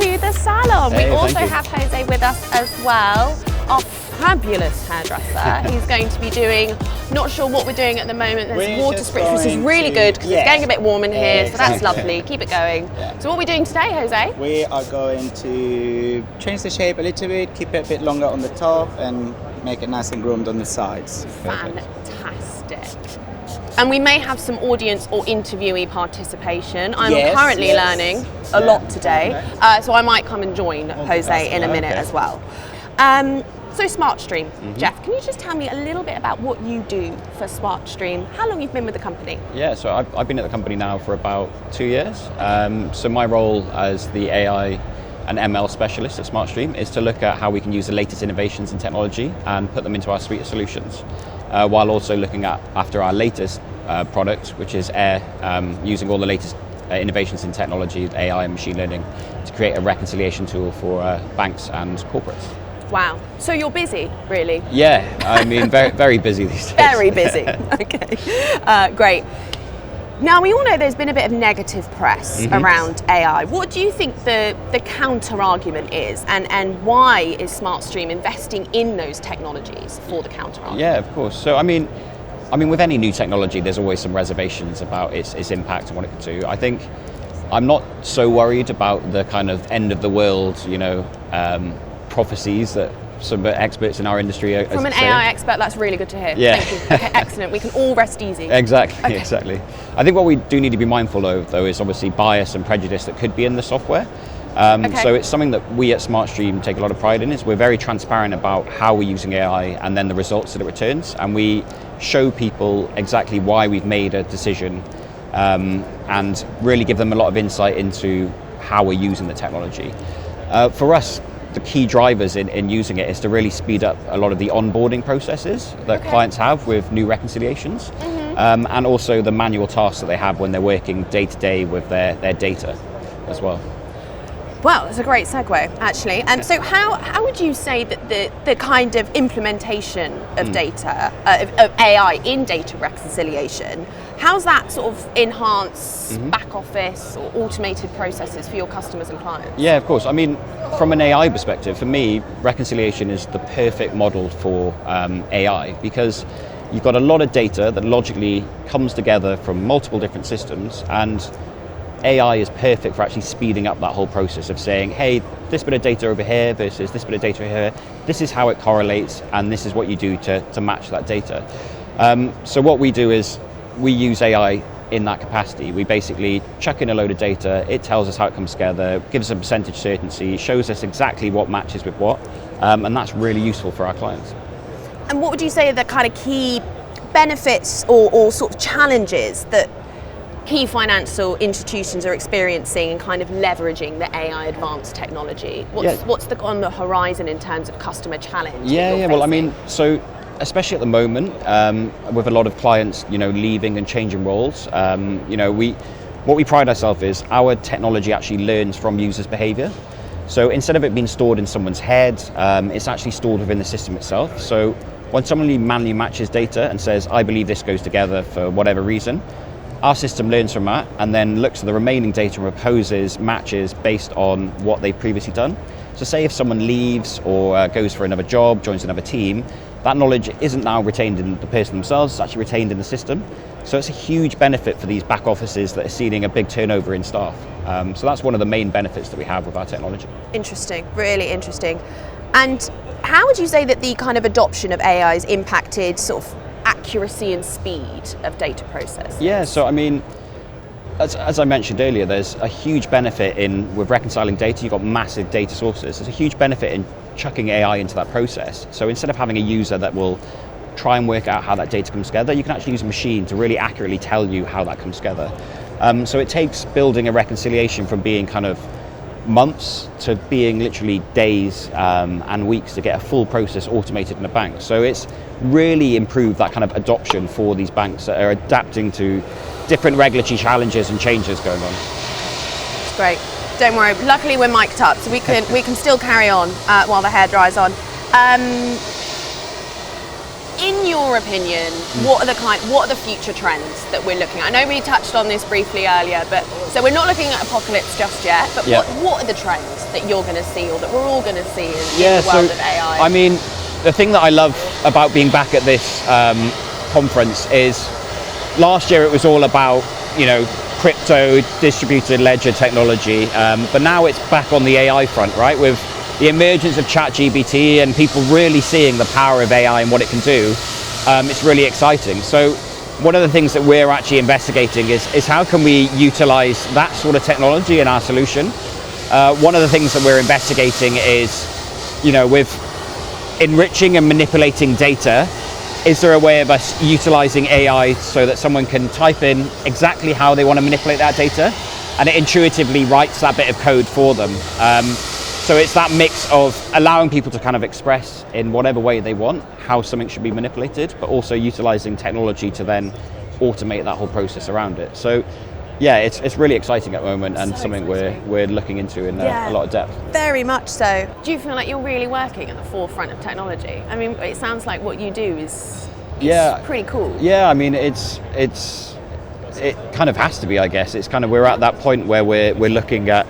to the salon. Hey, we also thank you. have Jose with us as well, our fabulous hairdresser. He's going to be doing, not sure what we're doing at the moment, there's water spritz, which is really good because it's getting a bit warm in here, so that's lovely, keep it going. So what are we doing today, Jose? We are going to change the shape a little bit, keep it a bit longer on the top and make it nice and groomed on the sides. Fantastic. And we may have some audience or interviewee participation. I'm Yes, currently yes. learning a lot today, so I might come and join Jose in a minute as well. So SmartStream, Jeff, can you just tell me a little bit about what you do for SmartStream, how long you've been with the company? Yeah, so I've been at the company now for about 2 years. So my role as the AI and ML specialist at SmartStream is to look at how we can use the latest innovations in technology and put them into our suite of solutions, while also looking at after our latest product, which is Air, using all the latest innovations in technology, AI and machine learning, to create a reconciliation tool for banks and corporates. Wow, so you're busy, really? Yeah, I mean, very, very busy these days. Very busy, okay, great. Now, we all know there's been a bit of negative press around AI. What do you think the counter-argument is, and why is SmartStream investing in those technologies for the counter-argument? Yeah, of course. So, I mean, with any new technology, there's always some reservations about its impact and what it could do. I think I'm not so worried about the kind of end of the world, prophecies that some experts in our industry are From an saying. AI expert, that's really good to hear. Yeah. Thank you. Okay, excellent. We can all rest easy. Exactly, exactly. I think what we do need to be mindful of, though, is obviously bias and prejudice that could be in the software. So it's something that we at SmartStream take a lot of pride in, is we're very transparent about how we're using AI and then the results that it returns, and we show people exactly why we've made a decision, and really give them a lot of insight into how we're using the technology. For us, the key drivers in using it is to really speed up a lot of the onboarding processes that clients have with new reconciliations, and also the manual tasks that they have when they're working day to day with their data as well. Well, it's a great segue, actually. And so how would you say that the kind of implementation of data, of AI in data reconciliation, how's that sort of enhance back office or automated processes for your customers and clients? Yeah, of course. I mean, from an AI perspective, for me, reconciliation is the perfect model for AI, because you've got a lot of data that logically comes together from multiple different systems, and AI is perfect for actually speeding up that whole process of saying, hey, this bit of data over here versus this bit of data here, this is how it correlates, and this is what you do to match that data. So what we do is we use AI in that capacity. We basically chuck in a load of data, it tells us how it comes together, gives us a percentage certainty, shows us exactly what matches with what, and that's really useful for our clients. And what would you say are the kind of key benefits or sort of challenges that key financial institutions are experiencing in kind of leveraging the AI advanced technology? What's on the horizon in terms of customer challenge? Yeah. Well, I mean, so especially at the moment, with a lot of clients, leaving and changing roles, what we pride ourselves is our technology actually learns from users' behaviour. So instead of it being stored in someone's head, it's actually stored within the system itself. So when someone manually matches data and says, I believe this goes together for whatever reason, our system learns from that and then looks at the remaining data and proposes matches based on what they've previously done. So say if someone leaves or goes for another job, joins another team, that knowledge isn't now retained in the person themselves, it's actually retained in the system. So it's a huge benefit for these back offices that are seeing a big turnover in staff. So that's one of the main benefits that we have with our technology. Interesting, really interesting. And how would you say that the kind of adoption of AI has impacted sort of accuracy and speed of data processing? Yeah, so I mean, as I mentioned earlier, there's a huge benefit with reconciling data. You've got massive data sources. There's a huge benefit in chucking AI into that process. So instead of having a user that will try and work out how that data comes together, you can actually use a machine to really accurately tell you how that comes together. So it takes building a reconciliation from being kind of months to being literally days and weeks to get a full process automated in a bank. So it's really improved that kind of adoption for these banks that are adapting to different regulatory challenges and changes going on. It's great. Don't worry. Luckily, we're mic'd up, so we can still carry on while the hair dries on. In your opinion, what are the future trends that we're looking at? I know we touched on this briefly earlier, but so we're not looking at apocalypse just yet. But what are the trends that you're going to see, or that we're all going to see in the world of AI? I mean, the thing that I love about being back at this conference is last year it was all about, you know, crypto, distributed ledger technology, but now it's back on the AI front, right? With the emergence of ChatGPT and people really seeing the power of AI and what it can do, it's really exciting. So one of the things that we're actually investigating is how can we utilize that sort of technology in our solution. One of the things that we're investigating is, you know, with enriching and manipulating data, is there a way of us utilizing AI so that someone can type in exactly how they want to manipulate that data, and it intuitively writes that bit of code for them? So it's that mix of allowing people to kind of express in whatever way they want how something should be manipulated, but also utilizing technology to then automate that whole process around it. So yeah, it's really exciting at the moment, and something we're looking into in a lot of depth. Very much so. Do you feel like you're really working at the forefront of technology? I mean, it sounds like what you do is pretty cool. Yeah, I mean, it kind of has to be, I guess. It's kind of, we're at that point where we're looking at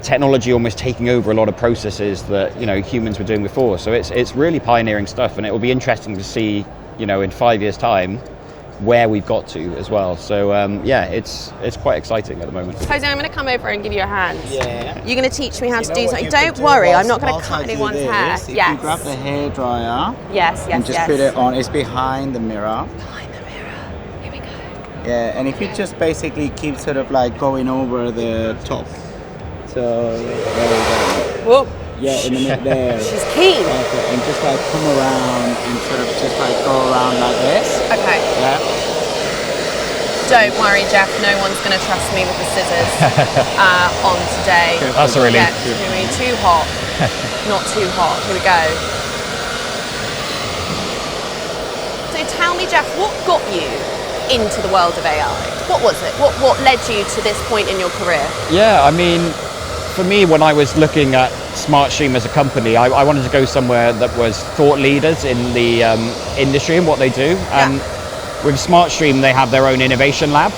technology almost taking over a lot of processes that, you know, humans were doing before. So it's really pioneering stuff, and it will be interesting to see, you know, in 5 years' time where we've got to as well. So yeah, it's quite exciting at the moment. Jose, I'm going to come over and give you a hand. Yeah. You're going to teach me how to do something. Don't worry, I'm not going to cut anyone's hair. If you grab the hairdryer, and just put it on. It's behind the mirror. Behind the mirror. Here we go. Yeah, and if you just basically keep sort of like going over the top. So there we go. Whoop. Yeah, in the middle there. She's keen. Okay, and just like come around and sort of just like go around like this. Okay. Yeah. Don't worry, Jeff. No one's going to trust me with the scissors on today. That's a relief. Yeah, it's going to be too hot. Not too hot. Here we go. So tell me, Jeff, what got you into the world of AI? What was it? What led you to this point in your career? Yeah, I mean, for me, when I was looking at SmartStream as a company, I wanted to go somewhere that was thought leaders in the industry and what they do. And with SmartStream, they have their own innovation lab.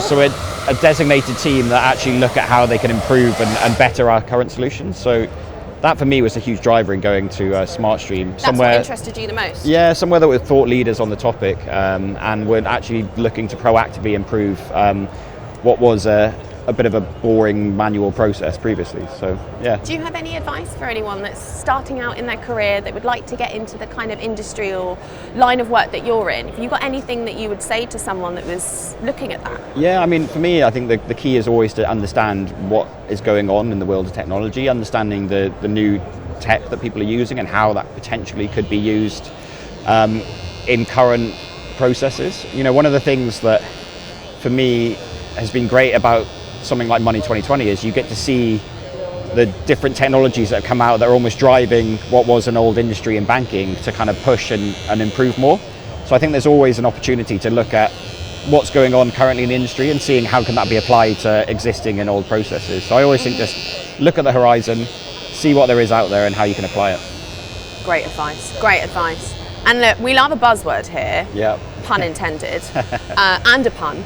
So a designated team that actually look at how they can improve and better our current solutions. So that for me was a huge driver in going to SmartStream. That's what interested you the most? Yeah, somewhere that were thought leaders on the topic, and we're actually looking to proactively improve what was a bit of a boring manual process previously. So yeah. Do you have any advice for anyone that's starting out in their career that would like to get into the kind of industry or line of work that you're in? Have you got anything that you would say to someone that was looking at that? Yeah, I mean, for me, I think the key is always to understand what is going on in the world of technology, understanding the new tech that people are using and how that potentially could be used in current processes. You know, one of the things that for me has been great about something like Money20 is you get to see the different technologies that have come out that are almost driving what was an old industry in banking to kind of push and improve more. So I think there's always an opportunity to look at what's going on currently in the industry and seeing how can that be applied to existing and old processes. So I always think just look at the horizon, see what there is out there and how you can apply it. Great advice, great advice. And look, we love a buzzword here, yeah. Pun intended, and a pun.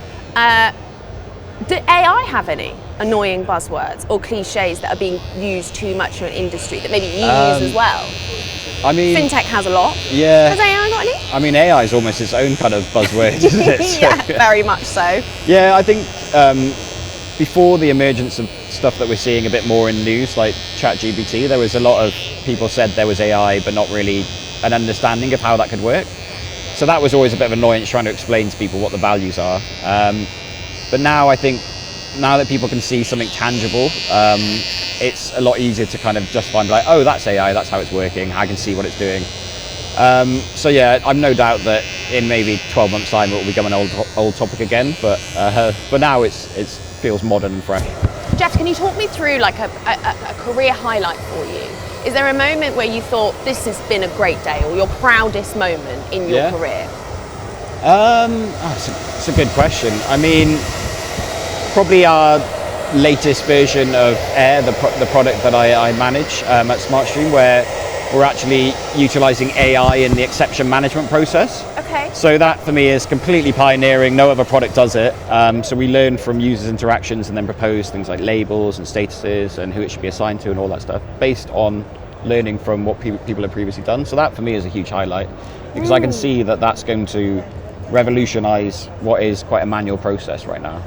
Do AI have any annoying buzzwords or cliches that are being used too much in an industry that maybe you use as well? I mean, fintech has a lot. Yeah. Has AI got any? I mean, AI is almost its own kind of buzzword, isn't it? So, yeah, very much so. Yeah, I think before the emergence of stuff that we're seeing a bit more in news, like ChatGPT, there was a lot of people said there was AI, but not really an understanding of how that could work. So that was always a bit of annoyance trying to explain to people what the values are. But now I think, now that people can see something tangible, it's a lot easier to kind of justify and be like, oh, that's AI, that's how it's working, I can see what it's doing. So yeah, I'm no doubt that in maybe 12 months' time it will become an old topic again, but now it feels modern and fresh. Jeff, can you talk me through like a career highlight for you? Is there a moment where you thought this has been a great day, or your proudest moment in your career? It's a good question. I mean, probably our latest version of Air, the product that I manage at SmartStream, where we're actually utilising AI in the exception management process. Okay. So that for me is completely pioneering, no other product does it. So we learn from users' interactions and then propose things like labels and statuses and who it should be assigned to and all that stuff based on learning from what people have previously done. So that for me is a huge highlight because I can see that that's going to revolutionise what is quite a manual process right now.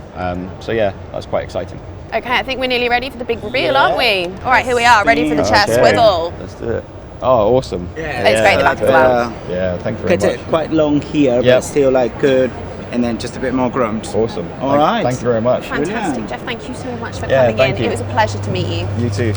So yeah, that's quite exciting. Okay, I think we're nearly ready for the big reveal, aren't we? All right, here we are, ready for the chest Okay. swivel. Let's do it. Oh, awesome. It's great, the back as well. Yeah, thank you very Get much. it quite long here, Yep. but still like good, and then just a bit more groomed. Awesome. All right. Thank you very much. Fantastic, Brilliant. Jeff, thank you so much for Yeah, coming thank in. you. It was a pleasure to meet you. You too.